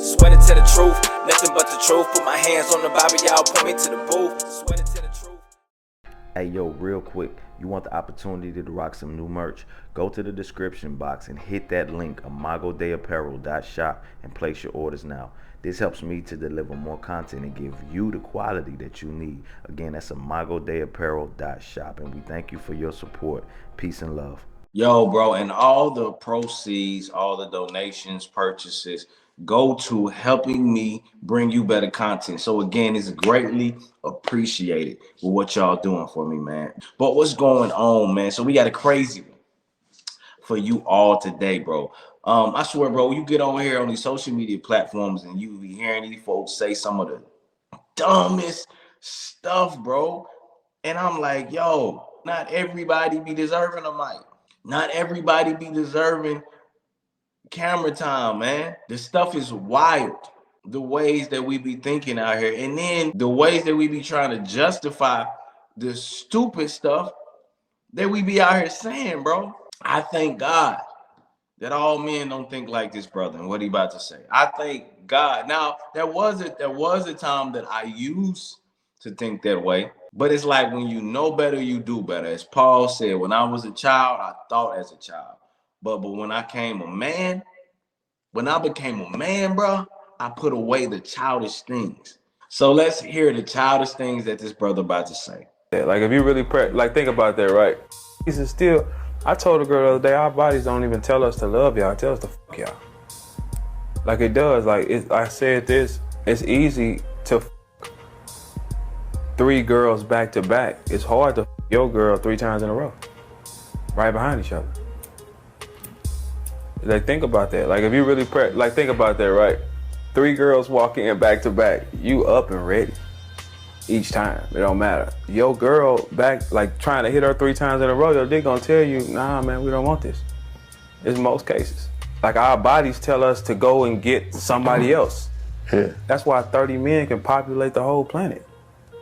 Sweated to the truth, nothing but the truth. Put my hands on the Bible, y'all point me to the booth. Sweated to the truth. Hey yo, real quick, you want the opportunity to rock some new merch? Go to the description box and hit that link, imagodayapparel.shop, and place your orders now. This helps me to deliver more content and give you the quality that you need. Again, that's imagodayapparel.shop, and we thank you for your support. Peace and love. Yo, bro, and all the proceeds, all the donations, purchases go to helping me bring you better content. So again, it's greatly appreciated with what y'all doing for me, man. But what's going on, man? So we got a crazy one for you all today, bro. I swear, bro, you get on here on these social media platforms and you be hearing these folks say some of the dumbest stuff, bro. And I'm like, yo, not everybody be deserving of mic. Not everybody be deserving camera time, man. The stuff is wild. The ways that we be thinking out here. And then the ways that we be trying to justify the stupid stuff that we be out here saying, bro. I thank God that all men don't think like this brother and what he about to say. I thank God. Now, there was a time that I used to think that way. But it's like when you know better, you do better. As Paul said, when I was a child, I thought as a child. But when I became a man, bro, I put away the childish things. So let's hear the childish things that this brother about to say. Like if you really think about that, right? This is still, I told a girl the other day, our bodies don't even tell us to love y'all, tell us to fuck y'all. Like it does, I said this, it's easy to fuck 3 girls back to back. It's hard to fuck your girl 3 times in a row, right behind each other. Like think about that. Like if you really think about that, right? 3 girls walk in back to back, you up and ready each time. It don't matter. Your girl back, like trying to hit her 3 times in a row, your dick gonna tell you, nah, man, we don't want this. It's most cases. Like our bodies tell us to go and get somebody else. Yeah. That's why 30 men can populate the whole planet.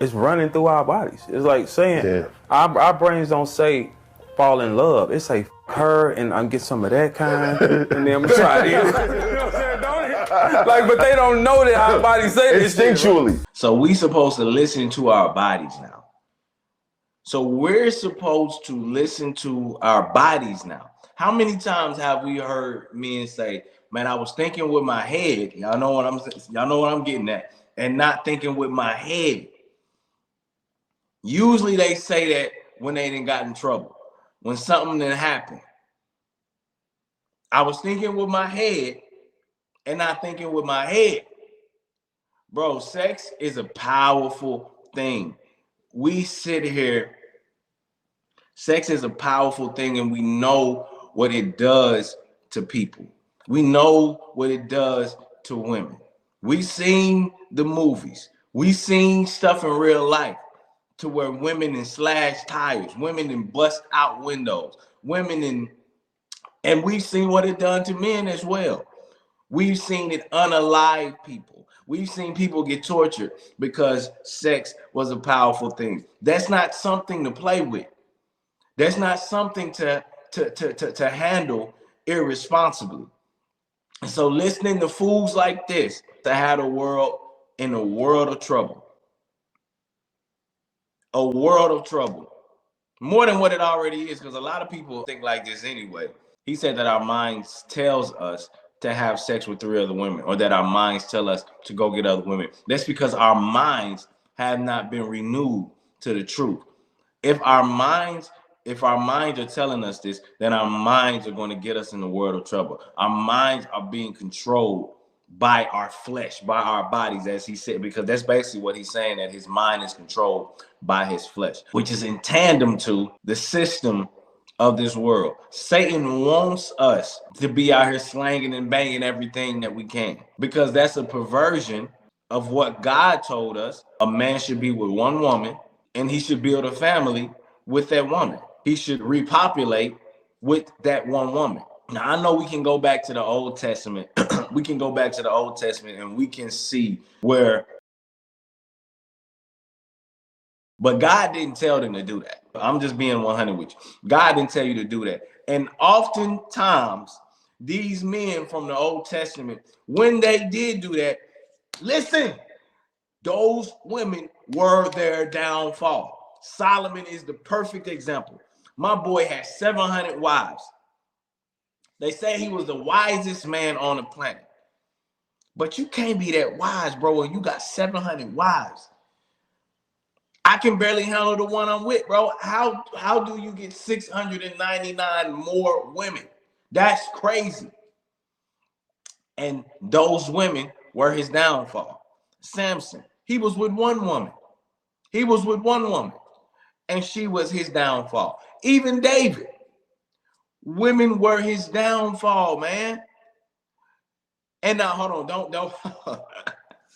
It's running through our bodies. It's like saying, our brains don't say fall in love. It say her and I'm get some of that kind, and then I'm trying to. You know what I'm saying? Don't it? Like, but they don't know that our bodies say this instinctually. So we supposed to listen to our bodies now. So we're supposed to listen to our bodies now. How many times have we heard men say, "Man, I was thinking with my head." Y'all know what I'm getting at, and not thinking with my head. Usually they say that when they done got in trouble, when something done happened. I was thinking with my head and not thinking with my head. Bro, sex is a powerful thing. We sit here, sex is a powerful thing, and we know what it does to people. We know what it does to women. We seen the movies. We seen stuff in real life to where women in slash tires, women in bust out windows, and we've seen what it done to men as well. We've seen it unalive people. We've seen people get tortured because sex was a powerful thing. That's not something to play with. That's not something to handle irresponsibly. And so listening to fools like this to have the world in a world of trouble. A world of trouble. More than what it already is, because a lot of people think like this anyway. He said that our minds tells us to have sex with 3 other women, or that our minds tell us to go get other women. That's because our minds have not been renewed to the truth. If our minds are telling us this, then our minds are going to get us in the world of trouble. Our minds are being controlled by our flesh, by our bodies, as he said, because that's basically what he's saying, that his mind is controlled by his flesh, which is in tandem to the system of this world. Satan wants us to be out here slanging and banging everything that we can, because that's a perversion of what God told us. A man should be with one woman and he should build a family with that woman. He should repopulate with that one woman. Now, I know we can go back to the Old Testament. We can go back to the Old Testament and we can see where, but God didn't tell them to do that. I'm just being 100 with you. God didn't tell you to do that. And oftentimes these men from the Old Testament, when they did do that, listen, those women were their downfall. Solomon is the perfect example. My boy had 700 wives. They say he was the wisest man on the planet. But you can't be that wise, bro, and you got 700 wives. I can barely handle the one I'm with, bro. How do you get 699 more women? That's crazy. And those women were his downfall. Samson, he was with one woman. He was with one woman, and she was his downfall. Even David, women were his downfall, man. And now, hold on, don't.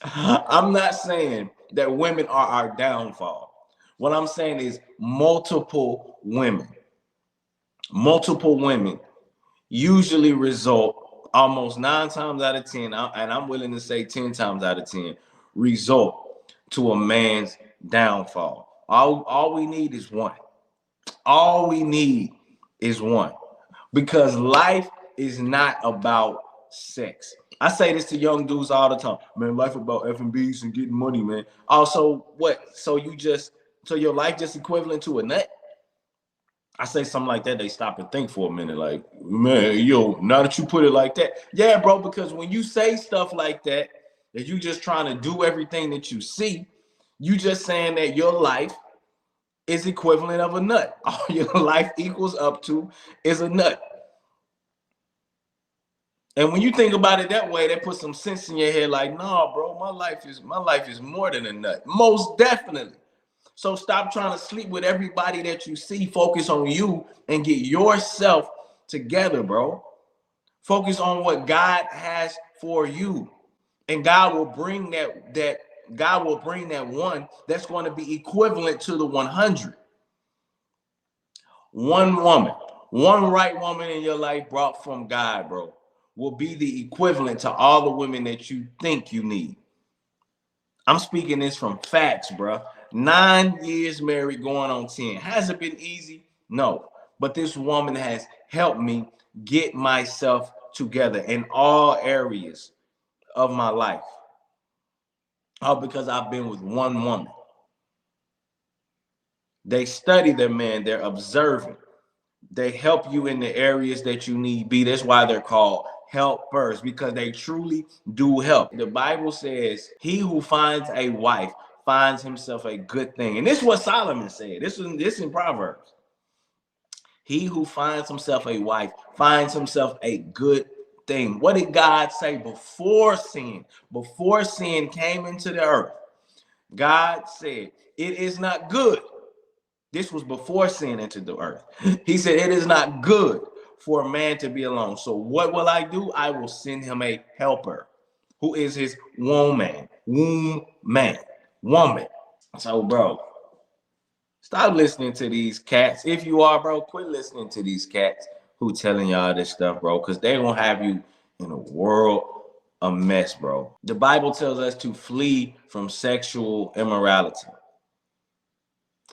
I'm not saying that women are our downfall. What I'm saying is multiple women usually result almost 9 times out of 10, and I'm willing to say 10 times out of 10, result to a man's downfall. All we need is one. All we need is one. Because life is not about sex. I say this to young dudes all the time. Man, life about F&Bs and getting money, man. Also, what? So your life just equivalent to a nut? I say something like that, they stop and think for a minute, like, man, yo, now that you put it like that. Yeah, bro, because when you say stuff like that you just trying to do everything that you see, you just saying that your life is equivalent of a nut. All your life equals up to is a nut. And when you think about it that way, that puts some sense in your head, like, nah, bro, my life is more than a nut. Most definitely. So stop trying to sleep with everybody that you see. Focus on you and get yourself together, bro. Focus on what God has for you. And God will bring that one that's going to be equivalent to the 100. One woman, one right woman in your life brought from God, bro, will be the equivalent to all the women that you think you need. I'm speaking this from facts, bro. 9 years married, going on 10. Has it been easy? No. But this woman has helped me get myself together in all areas of my life. All because I've been with one woman. They study their man. They're observant. They help you in the areas that you need be. That's why they're called helpers, because they truly do help. The Bible says, he who finds a wife finds himself a good thing. And this is what Solomon said. This in Proverbs. He who finds himself a wife finds himself a good thing. What did God say before sin? Before sin came into the earth, God said, it is not good. This was before sin entered the earth. He said, it is not good for a man to be alone. So what will I do? I will send him a helper who is his woman. So, bro, stop listening to these cats. If you are, bro, quit listening to these cats who telling y'all this stuff, bro, because they're going to have you in a world of mess, bro. The Bible tells us to flee from sexual immorality.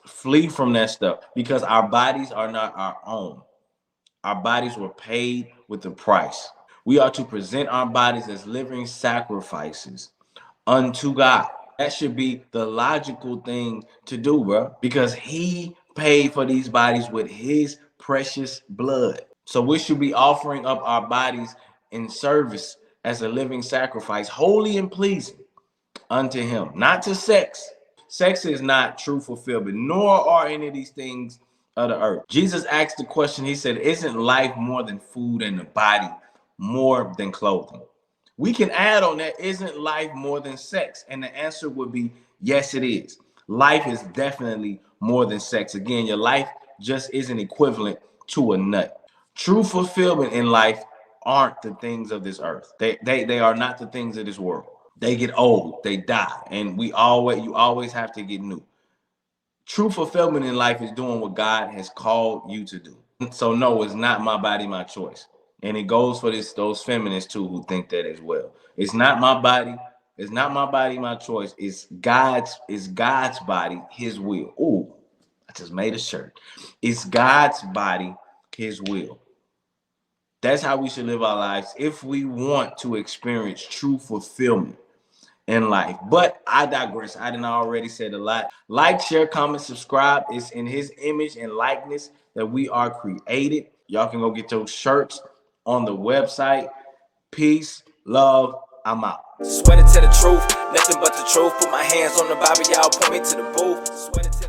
Flee from that stuff, because our bodies are not our own. Our bodies were paid with a price. We are to present our bodies as living sacrifices unto God. That should be the logical thing to do, bro, because he paid for these bodies with his precious blood. So we should be offering up our bodies in service as a living sacrifice, holy and pleasing unto him, not to sex. Sex is not true fulfillment, nor are any of these things of the earth. Jesus asked the question, he said, isn't life more than food and the body more than clothing? We can add on that, isn't life more than sex? And the answer would be, yes, it is. Life is definitely more than sex. Again, your life just isn't equivalent to a nut. True fulfillment in life aren't the things of this earth. They are not the things of this world. They get old, they die, and you always have to get new. True fulfillment in life is doing what God has called you to do. So no, it's not my body, my choice. And it goes for those feminists too who think that as well. It's not my body, it's not my body, my choice. It's God's body, his will. Ooh, I just made a shirt. It's God's body, his will. That's how we should live our lives if we want to experience true fulfillment in life. But I digress. I didn't already said a lot. Like, share, comment, subscribe. It's in his image and likeness that we are created. Y'all can go get those shirts on the website. Peace, love, I'm out. Swear to tell the truth, nothing but the truth. Put my hands on the Bible, y'all point me to the booth. Swear to tell